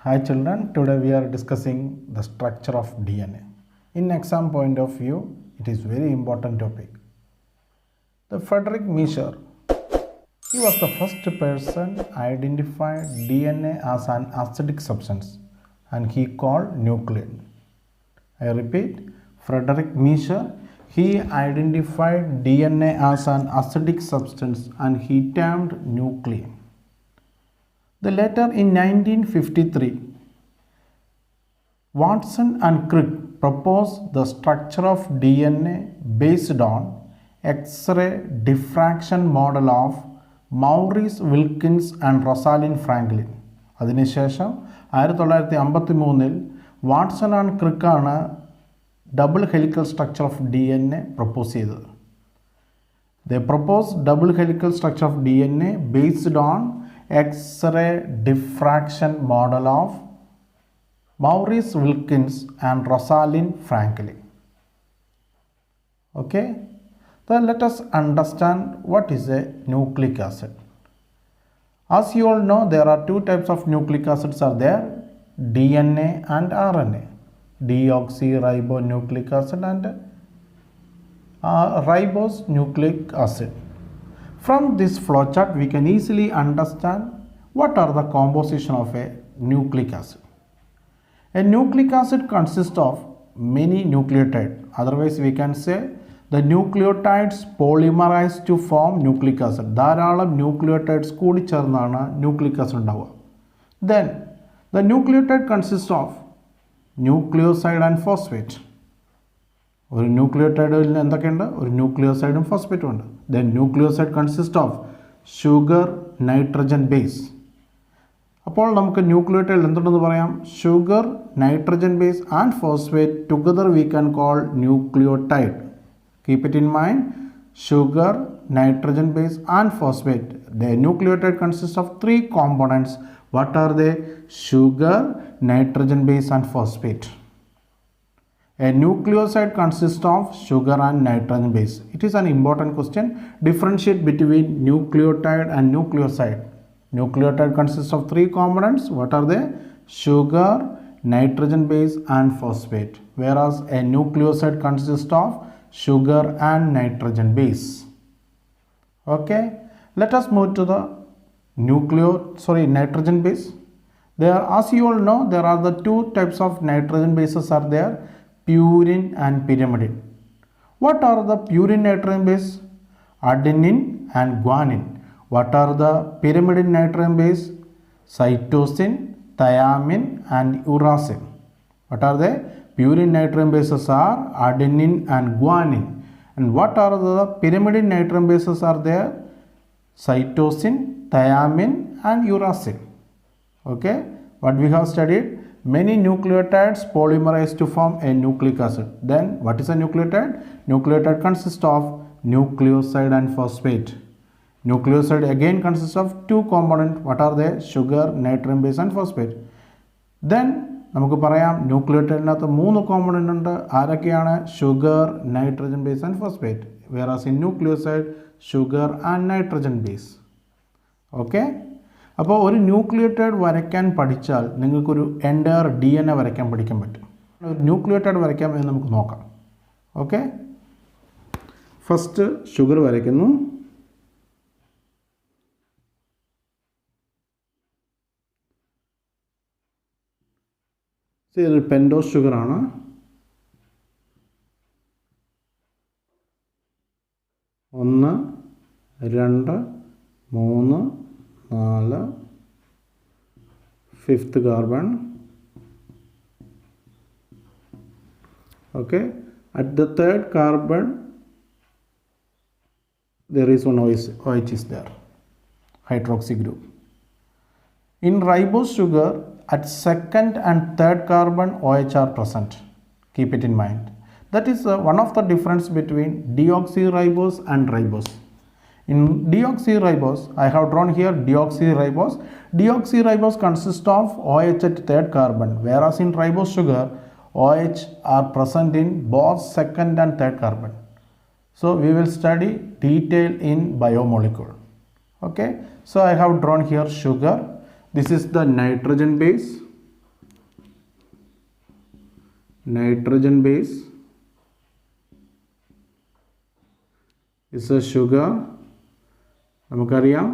Hi children, today we are discussing the structure of DNA. In exam point of view, it is very important topic. The Frederick Miescher, he was the first person identified DNA as an acidic substance and he called nuclein. I repeat, Frederick Miescher, he identified DNA as an acidic substance and he termed nuclein. The later in 1953, Watson and Crick proposed the structure of DNA based on X-ray diffraction model of Maurice Wilkins and Rosalind Franklin. അതിനുശേഷം 1953 Watson and ക്രിക്കാണ് double helical structure of DNA propose ചെയ്തത്. They proposed double helical structure of DNA based on X-ray diffraction model of Maurice Wilkins and Rosalind Franklin. Okay, then let us understand what is a nucleic acid. As you all know, there are two types of nucleic acids are there, DNA and RNA, deoxyribonucleic acid and ribose nucleic acid. From this flowchart, we can easily understand what are the composition of a nucleic acid. A nucleic acid consists of many nucleotides. Otherwise, we can say the nucleotides polymerize to form nucleic acid. ധാരാളം nucleotides കൂടിച്ചേർന്നാണ് nucleic acid ഉണ്ടാവുക. Then, the nucleotide consists of nucleoside and phosphate. ഒരു ന്യൂക്ലിയോടൈഡിൽ എന്തൊക്കെയുണ്ട്? ഒരു ന്യൂക്ലിയോസൈഡും ഫോസ്ഫേറ്റും ഉണ്ട്. Then nucleoside consist of sugar, nitrogen base. അപ്പോൾ നമുക്ക് ന്യൂക്ലിയോടൈഡിൽ എന്തുണ്ടെന്ന് പറയാം? Sugar, nitrogen base and phosphate together we can call nucleotide. Keep it in mind, sugar, nitrogen base and phosphate. The nucleotide consists of three components. What are they? Sugar, nitrogen base and phosphate. A nucleoside consists of sugar and nitrogen base. It is an important question. Differentiate between nucleotide and nucleoside. Nucleotide consists of three components. What are they? Sugar, nitrogen base and phosphate. Whereas a nucleoside consists of sugar and nitrogen base. Okay. Let us move to the nitrogen base. There, as you all know, there are the two types of nitrogen bases are there. Purine and pyrimidine. What are the purine nitrogen base? Adenine and guanine. What are the pyrimidine nitrogen base? Cytosine, thiamine and uracil. What are they? Purine nitrogen bases are adenine and guanine. And what are the pyrimidine nitrogen bases are there? Cytosine, thiamine and uracil. Okay, what we have studied? Many nucleotides polymerize to form a nucleic acid. Then what is a nucleotide? Nucleotide consists of nucleoside and phosphate. Nucleoside again consists of two components. What are they? Sugar, nitrogen base and phosphate. Then നമുക്ക് പറയാം ന്യൂക്ലിയോടൈഡിനകത്ത് മൂന്ന് component ഉണ്ട്. ആരൊക്കെയാണ്? Sugar, nitrogen base and phosphate. വേറാസ് in nucleoside sugar and nitrogen base. Okay, അപ്പോൾ ഒരു nucleotide വരയ്ക്കാൻ പഠിച്ചാൽ നിങ്ങൾക്കൊരു എൻ്റയർ DNA വരയ്ക്കാൻ പഠിക്കാൻ പറ്റും. ഒരു ന്യൂക്ലിയോടൈഡ് വരയ്ക്കാം എന്ന് നമുക്ക് നോക്കാം. ഓക്കെ, ഫസ്റ്റ് ഷുഗർ വരയ്ക്കുന്നു. ഇതൊരു പെൻഡോസ് ഷുഗറാണ്. ഒന്ന്, രണ്ട്, മൂന്ന്, നാല്, fifth carbon. Okay, at the third carbon there is one OH is there, hydroxy group. In ribose sugar, at second and third carbon OH are present. Keep it in mind. That is one of the difference between deoxyribose and ribose. In deoxyribose, I have drawn here deoxyribose. Deoxyribose consists of OH at third carbon, whereas in ribose sugar, OH are present in both second and third carbon. So we will study detail in biomolecule. Okay, so I have drawn here sugar. This is the nitrogen base. nitrogen base is a sugar. നമുക്കറിയാം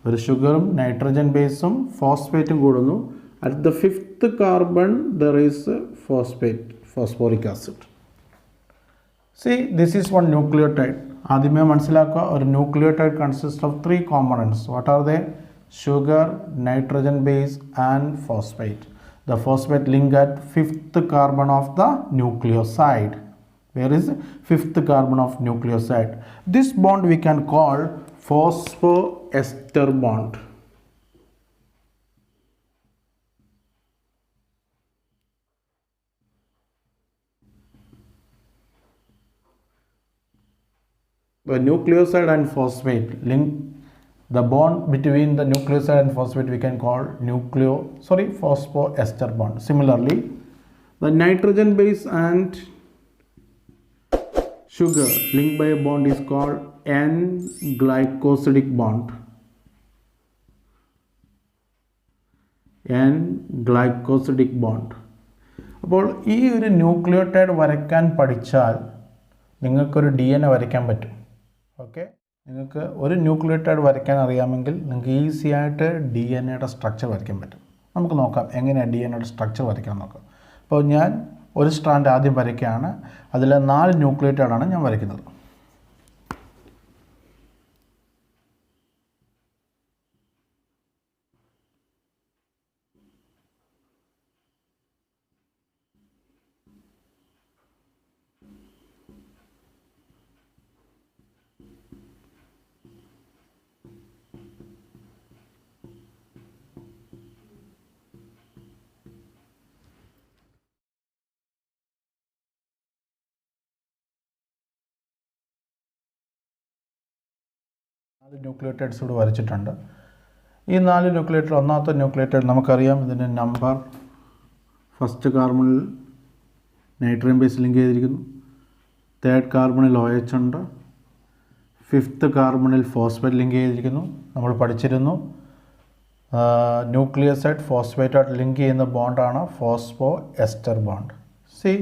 ഒരു ഷുഗറും nitrogen ബേസും ഫോസ്ഫേറ്റും കൂടുന്നു. At the fifth carbon there is phosphoric acid. See this is one nucleotide. ആദ്യമേ മനസ്സിലാക്കുക, ഒരു nucleotide consist of 3 components. What are they? sugar, nitrogen base and phosphate. The phosphate link at 5th carbon of the nucleoside. Where is 5th carbon of nucleoside? This bond we can call phosphoester bond. The nucleoside and phosphate link. The bond between the nucleoside and phosphate we can call phosphoester bond. Similarly, the nitrogen base and sugar linked by a bond is called N-glycosidic bond. N-glycosidic bond. അപ്പോൾ ഈ ഒരു nucleotide വരയ്ക്കാൻ പഠിച്ചാൽ നിങ്ങൾക്കൊരു DNA വരയ്ക്കാൻ പറ്റും. Okay, നിങ്ങൾക്ക് ഒരു ന്യൂക്ലിയോടൈഡ് വരയ്ക്കാൻ അറിയാമെങ്കിൽ നിങ്ങൾക്ക് ഈസി ആയിട്ട് DNAയുടെ സ്ട്രക്ചർ വരയ്ക്കാൻ പറ്റും. നമുക്ക് നോക്കാം എങ്ങനെയാണ് DNAയുടെ സ്ട്രക്ചർ വരയ്ക്കാൻ നോക്കാം. അപ്പോൾ ഞാൻ ഒരു സ്ട്രാൻഡ് ആദ്യം വരയ്ക്കുകയാണ്. അതിൽ 4 ന്യൂക്ലിയോടൈഡാണ് ഞാൻ വരയ്ക്കുന്നത്. ന്യൂക്ലിയോടൈഡ്സ് ഇവിടെ വരച്ചിട്ടുണ്ട്. ഈ 4 ന്യൂക്ലിയോടൈഡ്, ഒന്നാമത്തെ ന്യൂക്ലിയോടൈഡ് നമുക്കറിയാം ഇതിൻ്റെ നമ്പർ. ഫസ്റ്റ് കാർബണിൽ നൈട്രജൻ ബേസ് ലിങ്ക് ചെയ്തിരിക്കുന്നു. 3rd കാർബണിൽ OH ഉണ്ട്. 5th കാർബണിൽ ഫോസ്ഫേറ്റ് ലിങ്ക് ചെയ്തിരിക്കുന്നു. നമ്മൾ പഠിച്ചിരുന്നു ന്യൂക്ലിയോസൈഡ് ഫോസ്ഫേറ്റായിട്ട് ലിങ്ക് ചെയ്യുന്ന ബോണ്ടാണ് phosphoester bond. See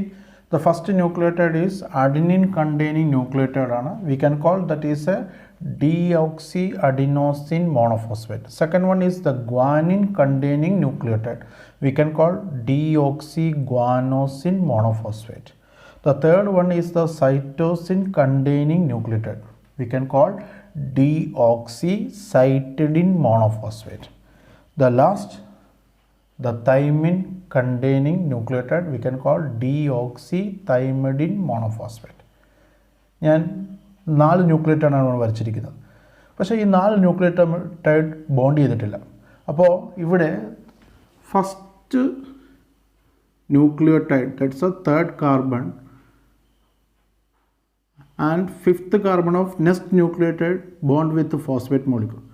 the first nucleotide is adenine containing nucleotide ആണ്. We can call that is a deoxyadenosine monophosphate. Second one is the guanine containing nucleotide. We can call deoxyguanosine monophosphate. The third one is the cytosine containing nucleotide. We can call deoxycytidine monophosphate. The last, the thymine containing nucleotide we can call deoxythymidine monophosphate. ഞാൻ 4 ന്യൂക്ലിയോടൈഡാണ് വരച്ചിരിക്കുന്നത്. പക്ഷേ ഈ 4 nucleotide bond ചെയ്തിട്ടില്ല. അപ്പോൾ ഇവിടെ first nucleotide, that's A 3rd carbon and 5th carbon of next nucleotide bond with the phosphate molecule.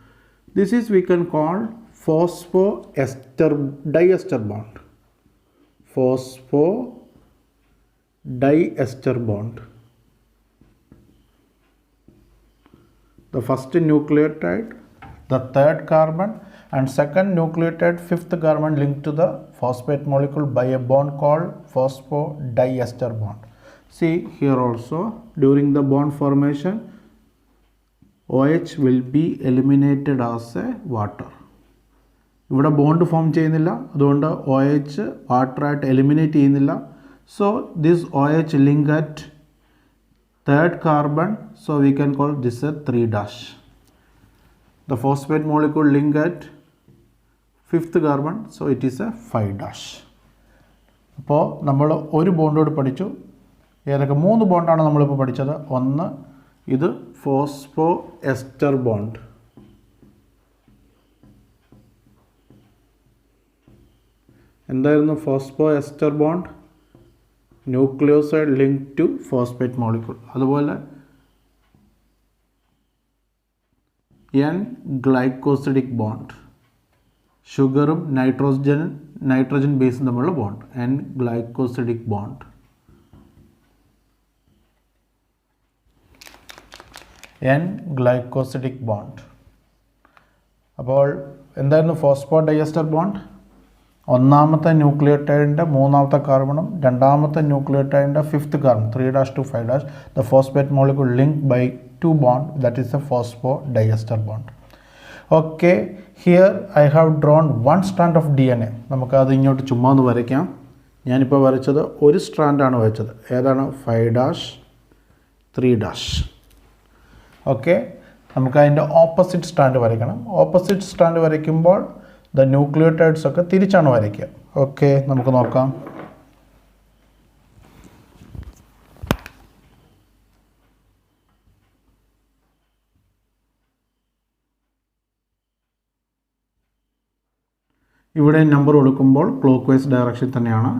This is we can call phosphodiester bond. Phosphodiester bond. The first nucleotide, the 3rd carbon, and second nucleotide 5th carbon linked to the phosphate molecule by a bond called phosphodiester bond. See here also, during the bond formation OH will be eliminated as a water. ഇവിടെ bond form ചെയ്യുന്നില്ല, അതുകൊണ്ട് OH വാട്ടറായിട്ട് eliminate ചെയ്യുന്നില്ല. So this OH link at 3rd carbon, so we can call this a 3'. The phosphate molecule link at 5th carbon, so it is a 5'. അപ്പോൾ നമ്മൾ ഒരു ബോണ്ടോട് പഠിച്ചു. ഏതൊക്കെ 3 ബോണ്ടാണ് നമ്മളിപ്പോൾ പഠിച്ചത്. ഒന്ന് ഇത് ഫോസ്ഫോഎസ്റ്റർ ബോണ്ട്. എന്തായിരുന്നു phosphoester bond? Nucleoside link to phosphate molecule. അതുപോലെ N-glycosidic ബോണ്ട്, ഷുഗറും നൈട്രജൻ ബേസും തമ്മിലുള്ള bond, N-glycosidic bond. N-glycosidic bond. അപ്പോൾ എന്തായിരുന്നു ഫോസ്ഫോഡൈഎസ്റ്റർ ബോണ്ട്? ഒന്നാമത്തെ ന്യൂക്ലിയോടൈഡിൻ്റെ മൂന്നാമത്തെ കാർബണും രണ്ടാമത്തെ ന്യൂക്ലിയോടൈഡിൻ്റെ fifth carbon 3' to 5', the phosphate molecule linked by 2 bond, that is a phosphodiester bond. Okay, here I have drawn one strand of DNA. നമുക്കത് ഇങ്ങോട്ട് ചുമ്മാ ഒന്ന് വരയ്ക്കാം. ഞാനിപ്പോൾ വരച്ചത് ഒരു സ്ട്രാൻഡാണ് വരച്ചത്. ഏതാണ്? 5', 3'. ഓക്കെ, നമുക്ക് അതിൻ്റെ ഓപ്പോസിറ്റ് സ്ട്രാൻഡ് വരയ്ക്കണം. ഓപ്പോസിറ്റ് സ്ട്രാൻഡ് വരയ്ക്കുമ്പോൾ ദ ന്യൂക്ലിയോടൈഡ്സ് ഒക്കെ തിരിച്ചാണ് വരയ്ക്കുക. ഓക്കെ, നമുക്ക് നോക്കാം. ഇവിടെ നമ്പർ കൊടുക്കുമ്പോൾ ക്ലോക്ക് വൈസ് ഡയറക്ഷൻ തന്നെയാണ്.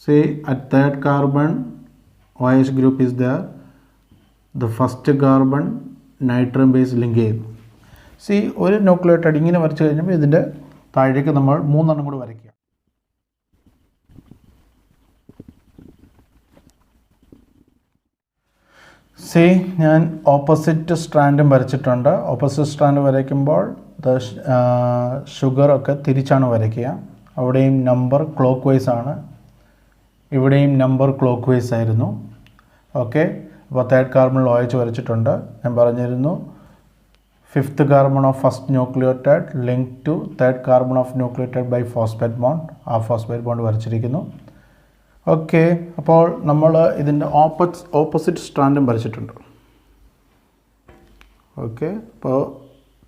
Say at third carbon OH group is there, the first carbon nitrogen base linkage. See, ഒരു ന്യൂക്ലിയോടൈഡ് ഇങ്ങനെ വരച്ചു കഴിഞ്ഞപ്പോൾ ഇതിൻ്റെ താഴേക്ക് നമ്മൾ 3 കൂടി വരയ്ക്കുക. See, ഞാൻ ഓപ്പോസിറ്റ് സ്ട്രാൻഡും വരച്ചിട്ടുണ്ട്. ഓപ്പോസിറ്റ് സ്ട്രാൻഡ് വരയ്ക്കുമ്പോൾ ഷുഗർ ഒക്കെ തിരിച്ചാണ് വരയ്ക്കുക. അവിടെയും നമ്പർ ക്ലോക്ക് വൈസ് ആണ്, ഇവിടെയും നമ്പർ ക്ലോക്ക് വൈസ് ആയിരുന്നു. ഓക്കെ, അപ്പോൾ തേർഡ് കാർബണിൽ OH വരച്ചിട്ടുണ്ട്. ഞാൻ പറഞ്ഞിരുന്നു fifth carbon of first nucleotide link to third carbon of nucleotide by phosphate bond. ആ ഫോസ്ഫേറ്റ് ബോണ്ട് വരച്ചിരിക്കുന്നു. ഓക്കെ, അപ്പോൾ നമ്മൾ ഇതിൻ്റെ ഓപ്പോസിറ്റ് സ്ട്രാൻഡും വരച്ചിട്ടുണ്ട്. ഓക്കെ, അപ്പോൾ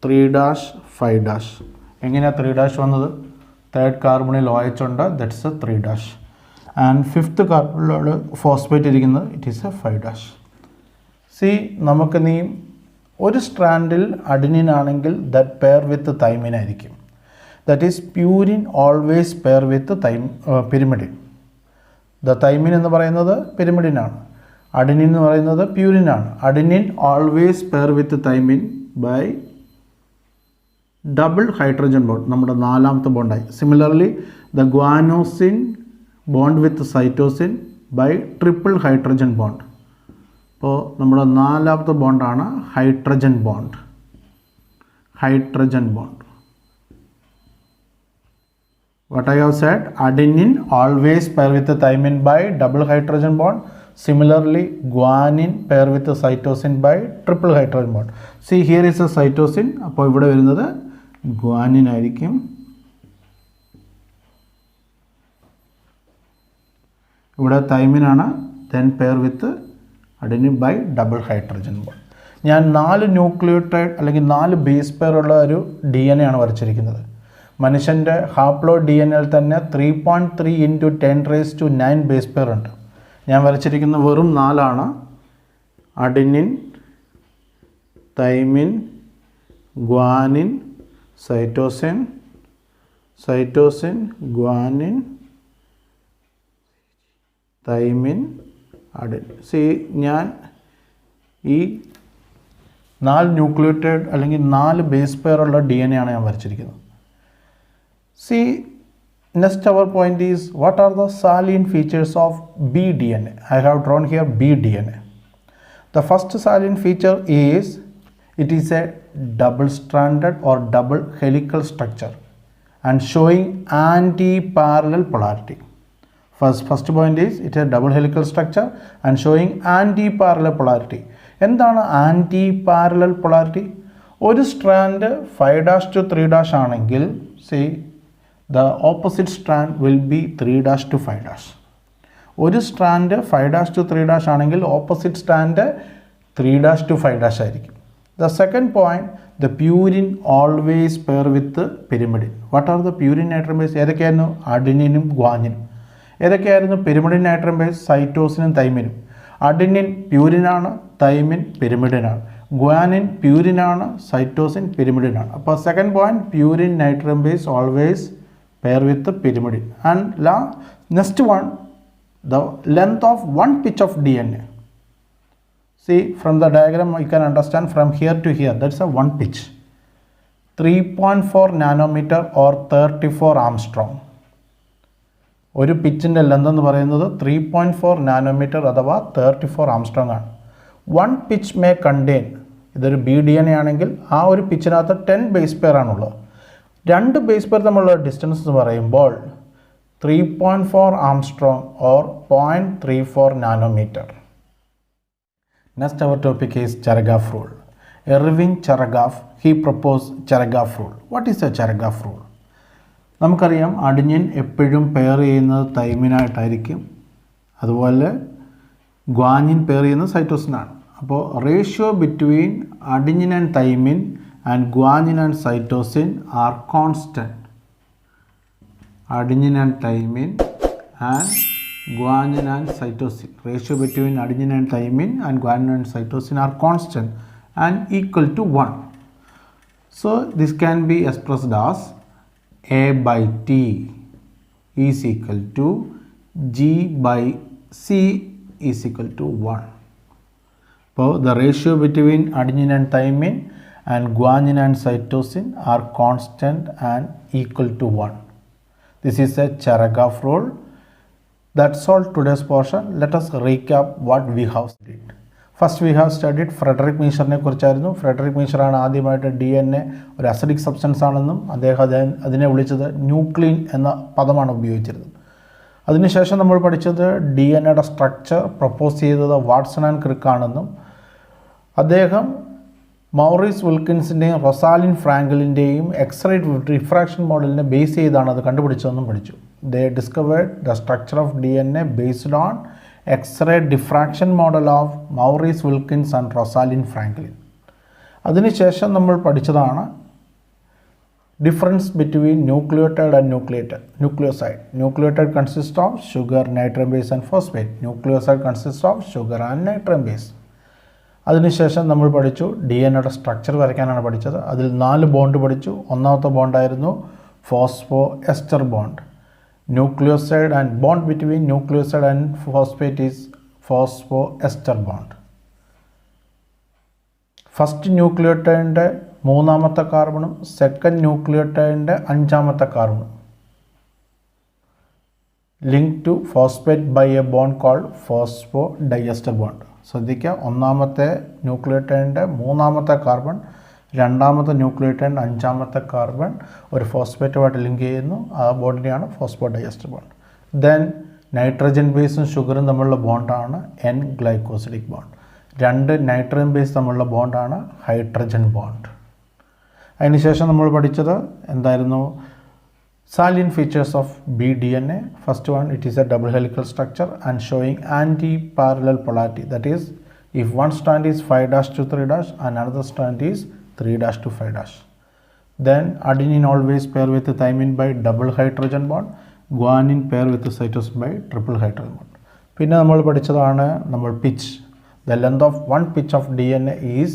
3', 5'. എങ്ങനെയാണ് 3' വന്നത്? തേർഡ് കാർബണിൽ OH ഉണ്ട്, ദറ്റ്സ് എ 3'. ആൻഡ് ഫിഫ്ത്ത് കാർബണിലാണ് ഫോസ്ഫേറ്റ് ഇരിക്കുന്നത്, ഇറ്റ് ഈസ് എ 5'. സി, നമുക്ക് നീ ഒരു സ്ട്രാൻഡിൽ അഡിനിൻ ആണെങ്കിൽ ദറ്റ് പെയർ വിത്ത് തൈമിൻ ആയിരിക്കും. That is purine always pair with pyrimidine. The thymine എന്ന് പറയുന്നത് പിരിമിഡിനാണ്, അഡിനിൻ എന്ന് പറയുന്നത് പ്യൂരിനാണ്. Adenine always pair with thymine by double hydrogen bond, നമ്മുടെ 4ാമത്തെ ബോണ്ടായി. Similarly the guanosine bond with cytosine by triple hydrogen bond. അപ്പോൾ നമ്മുടെ 4ാമത്തെ ബോണ്ടാണ് hydrogen bond. What I have said, adenine always pair with the thymine by double hydrogen bond. Similarly, guanine pair with the cytosine by triple hydrogen bond. See, here is a cytosine. അപ്പോൾ ഇവിടെ വരുന്നത് guanine ആയിരിക്കും. ഇവിടെ thymine ആണ്, then pair with adenine by double hydrogen bond. ഞാൻ 4 nucleotide അല്ലെങ്കിൽ 4 base pair ഉള്ള ഒരു DNA ആണ് വരച്ചിരിക്കുന്നത്. മനുഷ്യൻ്റെ ഹാപ്ലോ DNA തന്നെ 3.3 × 10⁻⁹ ബേസ് പെയർ ഉണ്ട്. ഞാൻ വരച്ചിരിക്കുന്ന വെറും 4 adenine, thymine, guanine, cytosine, guanine, thymine, adenine. സി, ഞാൻ ഈ 4 ന്യൂക്ലിയോടൈഡ് അല്ലെങ്കിൽ 4 ബേസ് പെയർ ഉള്ള DNA ആണ് ഞാൻ വരച്ചിരിക്കുന്നത്. See, next our point is, what are the salient features of bDNA? I have drawn here bDNA. The first salient feature is it is a double stranded or double helical structure and showing anti-parallel polarity. First point is it is a double helical structure and showing anti-parallel polarity. എന്താണ് anti-parallel polarity? ഒരു strand 5' to 3' ആണെങ്കിൽ see, the opposite strand will be 3' to 5'. ഒരു strand 5' to 3' ആണെങ്കിൽ opposite strand 3' to 5' ആയിരിക്കും. The second point, the purine always pair with pyrimidine. What are the purine nitrogen base? ഏതൊക്കെയായിരുന്നു? അഡിനിനും ഗ്വാനിനും. ഏതൊക്കെയായിരുന്നു pyrimidine nitrogen base? സൈറ്റോസിനും തൈമിനും. അഡിനിൻ പ്യൂരിനാണ്, തൈമിൻ പിരിമിഡിനാണ്. ഗ്വാനിൻ പ്യൂരിനാണ്, സൈറ്റോസിൻ പിരിമിഡിനാണ്. അപ്പോൾ second point, purine nitrogen base always pair with the pyrimidine. And next one, the length of one pitch of DNA. See, from the diagram you can understand from here to here, that's a one pitch, 3.4 nanometer or 34 Armstrong. ഒരു പിച്ചിൻ്റെ length എന്ന് പറയുന്നത് 3.4 nanometre അഥവാ 34 Armstrong ആണ്. 1 pitch may contain, ഇതൊരു BDNA ആണെങ്കിൽ ആ ഒരു പിച്ചിനകത്ത് 10 base pair ആണുള്ളത്. 2 ബേസ് പെയർ തമ്മിലുള്ള ഡിസ്റ്റൻസ് എന്ന് പറയുമ്പോൾ 3.4 angstrom or 0.34 nanometre. Next our topic is Chargaff rule. Erwin Chargaff, he proposed Chargaff rule. What is a Chargaff rule? നമുക്കറിയാം അഡിനിൻ എപ്പോഴും പെയർ ചെയ്യുന്നത് തൈമിനായിട്ടായിരിക്കും, അതുപോലെ ഗ്വാനിൻ പെയർ ചെയ്യുന്നത് സൈറ്റോസിനാണ്. അപ്പോൾ ratio between adenine and thymine and guanine and cytosine are constant. Adenine and thymine and guanine and cytosine, ratio between adenine and thymine and guanine and cytosine are constant and equal to 1. So this can be expressed as A by T is equal to G by C is equal to 1. So the ratio between adenine and thymine and guanine and cytosine are constant and equal to 1. This is a Chargaff rule. That's all today's portion. Let us recap what we have studied. First we have studied Friedrich മീഷറിനെ കുറിച്ചായിരുന്നു. Friedrich മീഷറാണ് ആദ്യമായിട്ട് DNA ഒരു acidic substance ആണെന്നും അതിനെ വിളിച്ചത് ന്യൂക്ലിൻ എന്ന പദമാണ് ഉപയോഗിച്ചിരുന്നത്. അതിനുശേഷം നമ്മൾ പഠിച്ചത് DNA സ്ട്രക്ചർ പ്രപ്പോസ് ചെയ്തത് വാട്സൺ ആൻഡ് ക്രിക്ക് ആണെന്നും അദ്ദേഹം മൗറീസ് വിൽക്കിൻസിൻ്റെയും റൊസാലിൻ ഫ്രാങ്കലിൻ്റെയും എക്സ്റേ റിഫ്രാക്ഷൻ മോഡലിനെ ബേസ് ചെയ്താണ് അത് കണ്ടുപിടിച്ചതെന്നും പഠിച്ചു. They discovered the structure of DNA based on X-ray diffraction model of Maurice Wilkins and Rosalind Franklin. അതിനുശേഷം നമ്മൾ പഠിച്ചതാണ് difference between nucleotide and nucleoside. Nucleotide consist of sugar, nitrate base and phosphate. Nucleoside consist of sugar and nitrate base. അതിനുശേഷം നമ്മൾ പഠിച്ചു DNA structure വരയ്ക്കാനാണ് പഠിച്ചത്. അതിൽ 4 ബോണ്ട് പഠിച്ചു. ഒന്നാമത്തെ ബോണ്ടായിരുന്നു phosphoester bond. Nucleoside and bond between nucleoside and phosphate is phosphoester bond. First ന്യൂക്ലിയോടൈഡിൻ്റെ 3ാമത്തെ കാർബണും സെക്കൻഡ് ന്യൂക്ലിയോടൈഡിൻ്റെ 5ാമത്തെ കാർബണും link to phosphate by a bond called phosphodiester bond. ശ്രദ്ധിക്കുക, 1ാമത്തെ ന്യൂക്ലിയോടൈഡിൻ്റെ 3ാമത്തെ കാർബൺ, 2ാമത്തെ ന്യൂക്ലിയോടൈഡ് 5ാമത്തെ കാർബൺ ഒരു ഫോസ്ഫേറ്റുമായിട്ട് ലിങ്ക് ചെയ്യുന്നു. ആ ബോണ്ടിനെയാണ് ഫോസ്ഫോഡൈഎസ്റ്റർ ബോണ്ട്. ദെൻ നൈട്രജൻ ബേസും ഷുഗറും തമ്മിലുള്ള ബോണ്ടാണ് N glycosidic bond. 2 nitrogen base തമ്മിലുള്ള ബോണ്ടാണ് ഹൈഡ്രജൻ ബോണ്ട്. അതിനുശേഷം നമ്മൾ പഠിച്ചത് എന്തായിരുന്നു? salient features of BDNA. First one, it is a double helical structure and showing anti-parallel polarity. That is, if one strand is 5' to 3' and another strand is 3' to 5'. Then adenine always pair with thymine by double hydrogen bond, guanine pair with cytosine by triple hydrogen bond. പിന്നെ നമ്മൾ പഠിച്ചതാണ് നമ്മൾ pitch. The length of one pitch of DNA is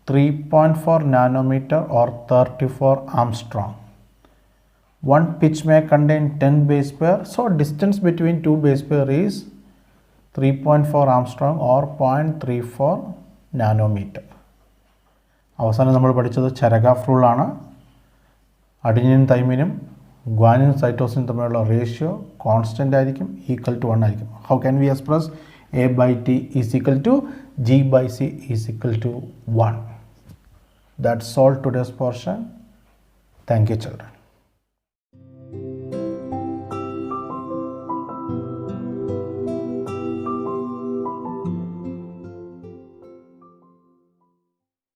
3.4 nanometer or 34 Armstrong. One pitch may contain 10 base pair, so distance between 2 base pair is 3.4 Armstrong or 0.34 nanometre. അവസാനം നമ്മൾ പഠിച്ചത് ചരഗാഫ് റൂളാണ്. അഡിനിനും തൈമിനും ഗ്വാനിനും സൈറ്റോസിനും തമ്മിലുള്ള ratio constant ആയിരിക്കും, equal to 1 ആയിരിക്കും. How can we express A by T is equal to G by C is equal to 1. That's all today's portion. Thank you, children.